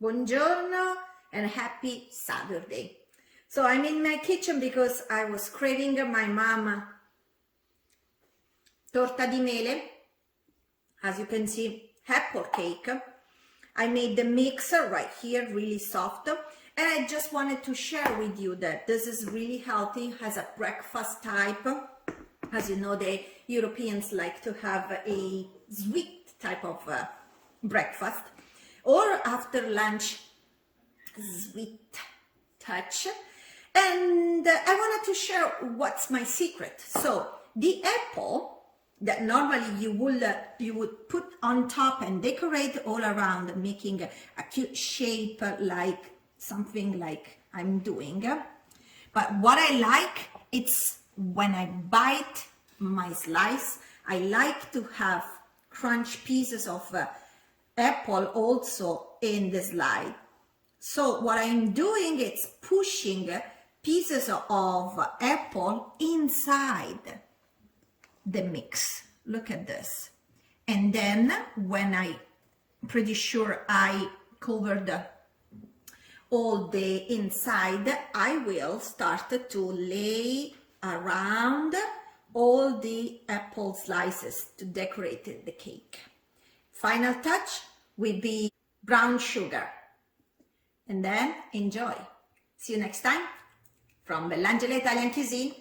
Buongiorno and happy Saturday. So I'm in my kitchen because I was craving my mom torta di mele. As you can see, apple cake. I made the mixer right here, really soft. And I just wanted to share with you that this is really healthy, has a breakfast type. As you know, the Europeans like to have a sweet type of breakfast, or after lunch, sweet touch. And I wanted to share what's my secret. So the apple that normally you would put on top and decorate all around, making a cute shape like something like I'm doing. But what I like, it's when I bite my slice, I like to have crunch pieces of apple also in the slide. So what I'm doing is pushing pieces of apple inside the mix. Look at this. And then when pretty sure I covered all the inside, I will start to lay around all the apple slices to decorate the cake. Final touch will be brown sugar. And then enjoy. See you next time from Bellangela Italian Cuisine.